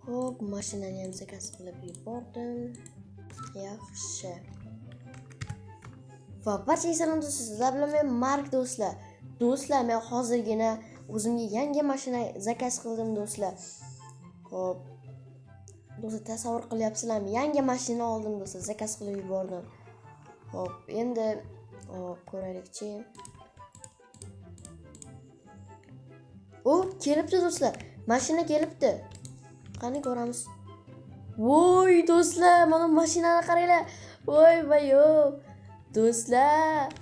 Hop, mashinani ham zakaz qilib yubordim. Yaxshi. Va barchaga salom do'stlar. Sizlar bilan men Mark do'stlar. Do'stlar, men hozirgina o'zimga yangi mashina zakaz qildim do'stlar. Hop. Do'stlar, tasavvur qilyapsizlarmi? Yangi mashina oldim do'stlar, zakaz qilib yubordim. Hop, endi hop ko'raylikchi. Kelibdi do'stlar. Mashina kelibdi. Qani ko'ramiz. Voy do'stlar, mana mashinani qaranglar. Voy vayo. Do'stlar,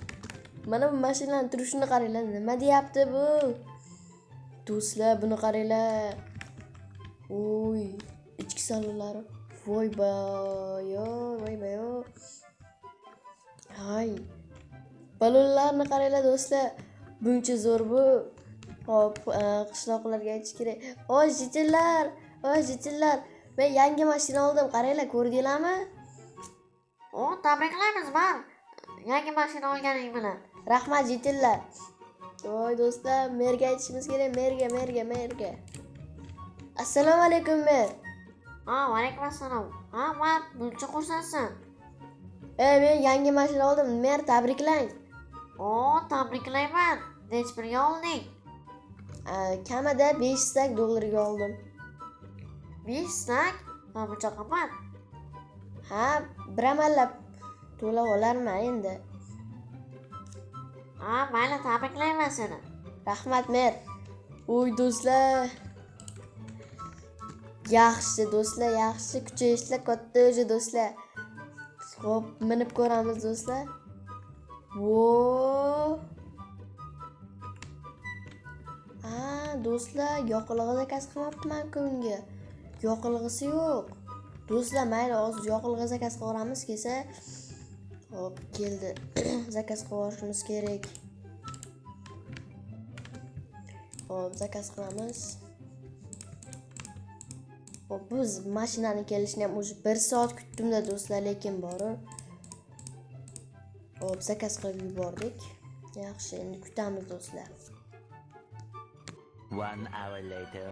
mana bu mashinaning turishini qaranglar. Nima deyapti bu? Do'stlar, buni qaranglar. Voy, ichki salonlari. Voy bayo, voy bayo. Hay. Balonlarni qaranglar do'stlar. Buncha zo'r bu. Hop, qishloqlarga aytish kerak. Jitillar. Men yangi mashina oldim. Qaranglar, ko'rdinglarmi? Tabriklaymiz, Mar. Yangi mashina olganing bilan. Rahmat, jitillar. Voy do'stlar, merga aytishimiz kerak. Merga. Assalomu alaykum, mer. Va alaykum assalom. Mar, buncha xursandsan. Men yangi mashina oldim. Mer, tabriklang. Tabriklayman. Nech pulga olding? Kamida $500 oldim. 5 stak? Buncha qimmat. Bir amallab to'lab olarman endi. Mayli, tabriklayman seni. Rahmat, mer. Voy do'stlar. Yaxshi do'stlar, yaxshi kuchayishlar katta o'zi do'stlar. Xo'p, minib ko'ramiz do'stlar. Do'stlar, yoqilg'i zakaz qilmabman-ku unga. Yoqilg'isi yo'q. Do'stlar, mayli, hozir yoqilg'i zakaz qilamiz kelsa. Hop, keldi. Zakaz qilishimiz kerak. Hop, zakaz qilamiz. Hop, biz mashinani kelishini ham o'zi 1 soat kutdim-da do'stlar, lekin borib. Hop, zakaz qilib yubordik. Yaxshi, endi kutamiz do'stlar. 1 hour later.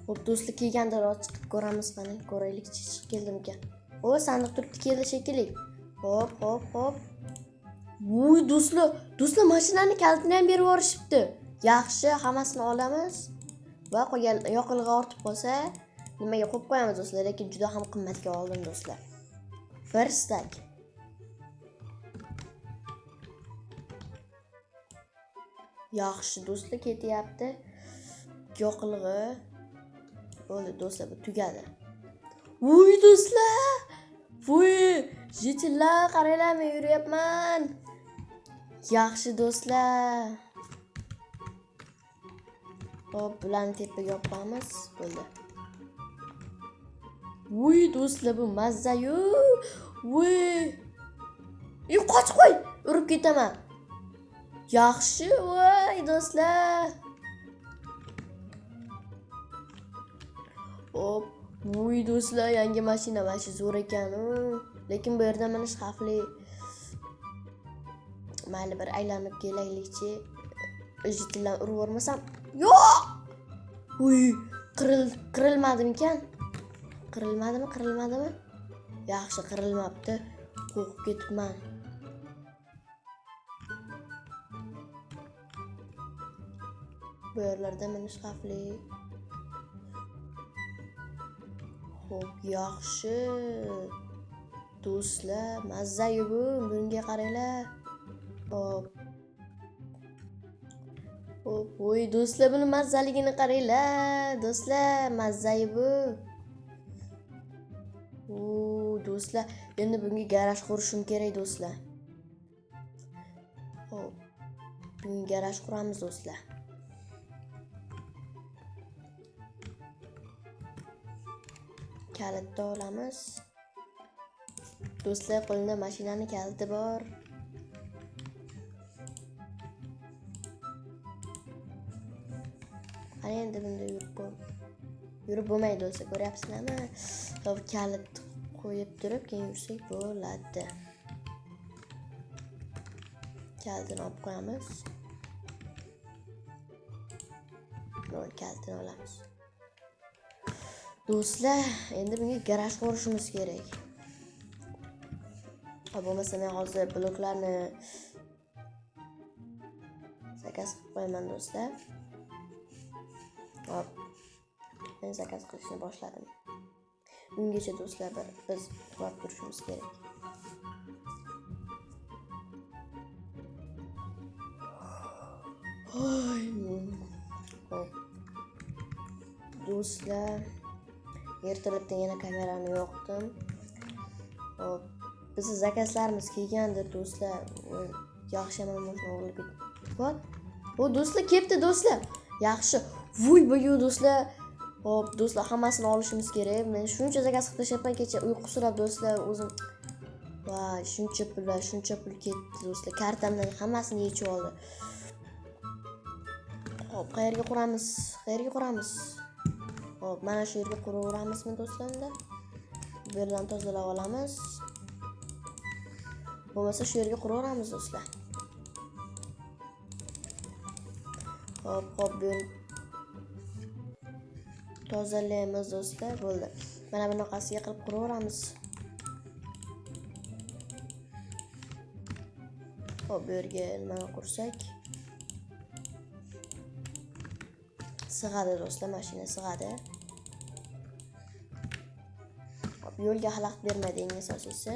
Hop, do'stlar, kelganda chiqib ko'ramiz, qani ko'raylikchi chiqib keldimikan. Sandiq turibdi, keldi shekilli. Hop. Voy do'stlar, mashinani kalitini ham berib yuborishibdi. Yaxshi, hammasini olamiz. Va qolgan yoqilg'i ortib qolsa, nimaga qo'yib qo'yamiz do'stlar, lekin juda ham qimmatga oldim do'stlar. 1 stak. Yaxshi do'stlar, ketyapti. Yoqilg'i. Bo'ldi do'stlar, bu tugadi. Voy do'stlar! Voy, jitillar, qaranglar, men yuryapman. Yaxshi do'stlar. Hop, bularni tepaga olamiz. Bo'ldi. Voy do'stlar, bu mazza-yu. Voy. Qoch qo'y, urib ketaman. Yaxshi, voy do'stlar. Hop, voy do'stlar, yangi mashina mana zo'r ekan. Lekin bu yerda minish xavfli. Mayli, bir aylanib kelaylikchi. Jitildan urib o'rmasam. Yo'q! Voy, qirilmadimikan? Qirilmadimi? Yaxshi, qirilmabdi. Qo'rqib ketibman. Bu yerlarda minish xavfli. Xo'p, yaxshi. Do'stlar, mazza-yu bu, bunga qaranglar. Hop, voy do'stlar, buni mazzaligini qaranglar. Do'stlar, mazza-yu bu. Do'stlar, endi bunga garaj qurishim kerak do'stlar. Hop, bunga garaj quramiz do'stlar. Kalitni olamiz. Do'stlar, qo'limda mashinani kaliti bor. Qani endi bunda yurib bo'lmaydi do'stlar, ko'ryapsizlarmi? Hop, kalit qo'yib turib, keyin yursak bo'ladi. Kalitini olib qo'yamiz. Kalitini olamiz. Do'stlar, endi bunga garaj qurishimiz kerak. Bo'lmasa men hozir bloklarni zakaz qilib qo'yaman do'stlar. Hop. Men zakaz qilishni boshladim. Ungacha do'stlar biz qurib turishimiz kerak. Hop. Do'stlar, ertalabdan yana kamerani yoqdim. Hop. Bizni zakazlarimiz kelgandi do'stlar. Yaxshi mashina olib ketdi. Bu do'stlar kelibdi do'stlar. Yaxshi. Voy boyu do'stlar. Hop, do'stlar hammasini olishimiz kerak. Men shuncha zakaz qilib tashlabman kecha uyqusirab do'stlar o'zim. Voy, shuncha pul ketdi do'stlar. Kartamdan hammasini yechib oldi. Hop, qayerga quramiz? Hop, mana shu yerga quraveramizmi do'stlar? Bu yerdan tozalab olamiz. Bo'lmasa shu yerga quraveramiz do'stlar. Hop, bu tozalaymiz do'stlar, bo'ldi. Mana bunaqasiga qilib quraveramiz. Hop, bu yerga nima qursak? Sig'adi do'stlar, mashina sig'adi. Hop, yo'lga xalaqit bermaydi eng asosiysi.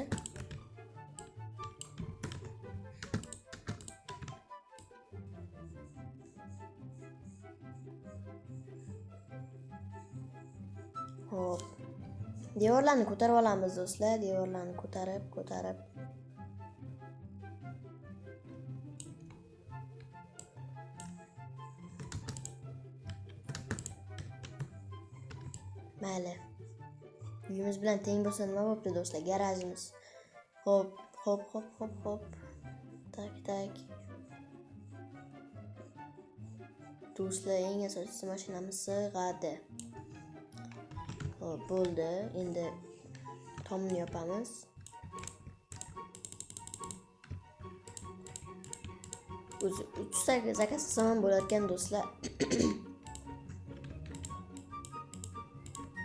Hop. Devorlarni ko'tarib olamiz do'stlar, devorlarni ko'tarib. Mayli. Uyimiz bilan teng bo'lsa nima bo'pti do'stlar? Garajimiz. Hop. Tak. Do'stlar, eng asosiysi mashinamiz sig'adi. Hop, bo'ldi. Endi tomni yopamiz. O'zi 3 zakaz qilsam ham bo'lar ekan do'stlar.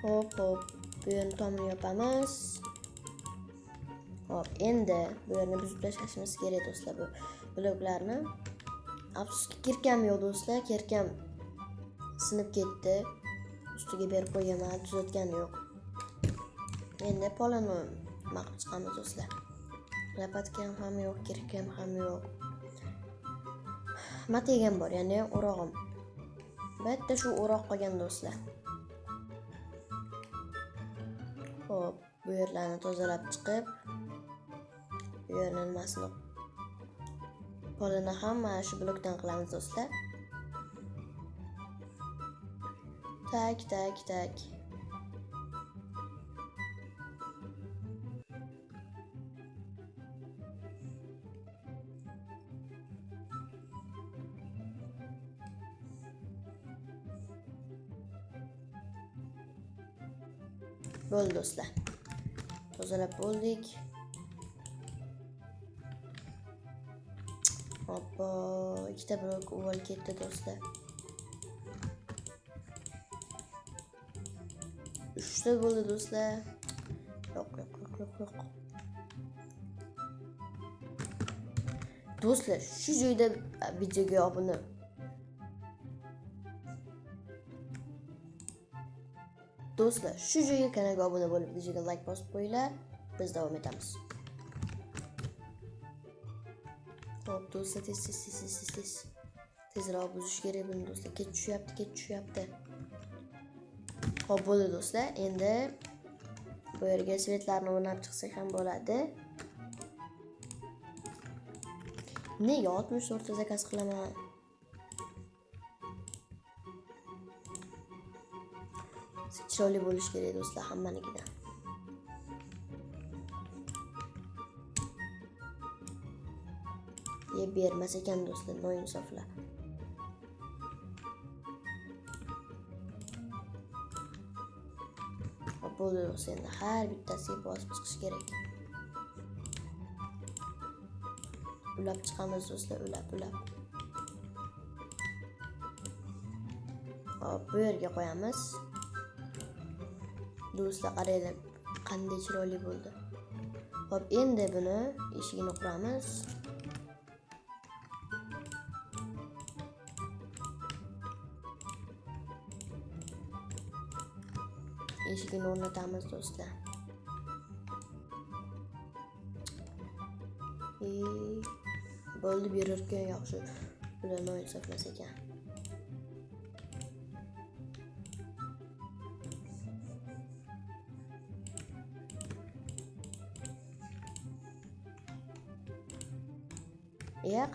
Hop, bu yerni tomni yopamiz. Hop, endi bu yerni buzib tashlashimiz kerak do'stlar, bu bloklarni. Afsuski kirkam yo'q do'stlar, kirkam sinib ketdi. Ustiga berib qo'yaman, tuzatgani yo'q. Endi polani maqib chiqamiz do'stlar. Lopatkam ham yo'q, kirkam ham yo'q. Mategam bor, ya'ni o'rog'im. Bitta shu o'roq qolgan do'stlar. Hop, bu yerlarni tozalab chiqib, bu yerning nimasini polini ham mana shu blokdan qilamiz do'stlar. Tak. Bo'ldi do'stlar. Tozalab bo'ldik. Hoppa, ikkita blok uvol ketdi do'stlar. 3 ta bo'ldi do'stlar. Yo'q. Do'stlar, shu joyda videoga obuna. Do'stlar, shu joyga kanalga obuna bo'lib, videoga like bosib qo'yinglar. Biz davom etamiz. Hop, do'stlar, tez. Tezroq buzish kerak buni do'stlar. Ket tushyapti. Hop, bo'ldi do'stlar. Endi bu yerga svetlarni o'rnatib chiqsak ham bo'ladi. Nega 64 ta zakaz qilaman? Chiroyli bo'lish kerak do'stlar, hammanikidan. Yeb bermas ekan do'stlar, noinsoflar. Bo'ldi do'stlar, endi har bittasiga bosib chiqish kerak. Ulab chiqamiz do'stlar, ulab. Hop, bu yerga qo'yamiz. do'stlar qaranglar qanday chiroyli bo'ldi. Hop, endi buni eshigini quramiz. Eshigini o'rnatamiz do'stlar. Bo'ldi, berarkan yaxshi. Bularni o'ylab ekan.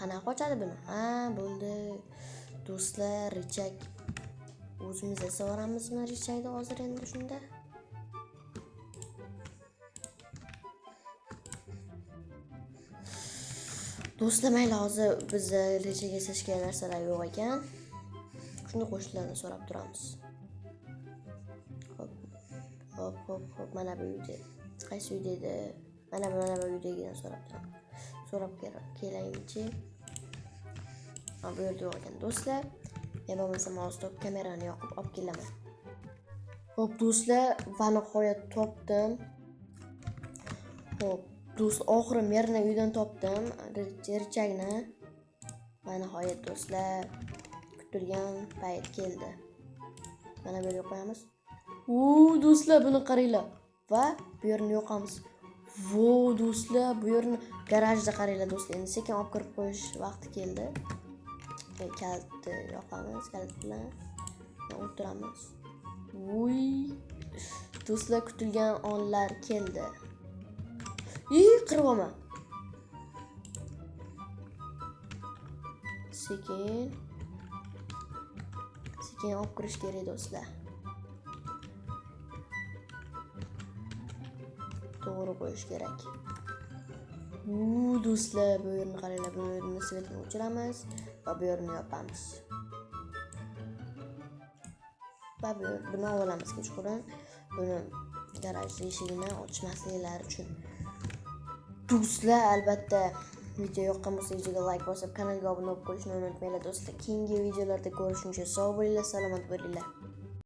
Qanaqa ochadi buni? Ha, bo'ldi. Do'stlar, richak. O'zimiz esa oramizmi richakni hozir endi shunda? Do'stlar, mayli, hozir biz richak yasash kerak narsalar yo'q ekan. Shuni qo'shnilardan so'rab turamiz. Hop, mana bu uyda. Qaysi uyda edi? Mana bu uydagidan so'rab turaman. So'rab kelaychi. Bu yerda yo'q ekan do'stlar. Men bo'lmasam hozir kamerani yoqib olib kelaman. Hop do'stlar, va nihoyat topdim. Hop, do'stlar, oxiri merni uydan topdim. Richakni. Va nihoyat do'stlar, kutilgan payt keldi. Mana bu yerga qo'yamiz. Do'stlar, buni qaranglar. Va bu yerni yoqamiz. Do'stlar, bu yerni garajda qaranglar do'stlar. Endi sekin olib kirib qo'yish vaqti keldi. Kalitni yoqamiz, kalit bilan o'tiramiz. Do'stlar, kutilgan onlar keldi. Qirib olma. Sekin olib kirish kerak do'stlar. To'g'ri qo'yish kerak. Do'stlar, bu yerni qaranglar, bu yerni svetini o'chiramiz va bu yerni yopamiz. Va buni olamiz kechqurun. Buni garaj eshigini ochmasliklari uchun. Do'stlar, albatta video yoqqan bo'lsa, videoga like bosib, kanalga obuna bo'lib qolishni unutmanglar do'stlar. Keyingi videolarda ko'rishguncha sog' bo'linglar, salomat bo'linglar.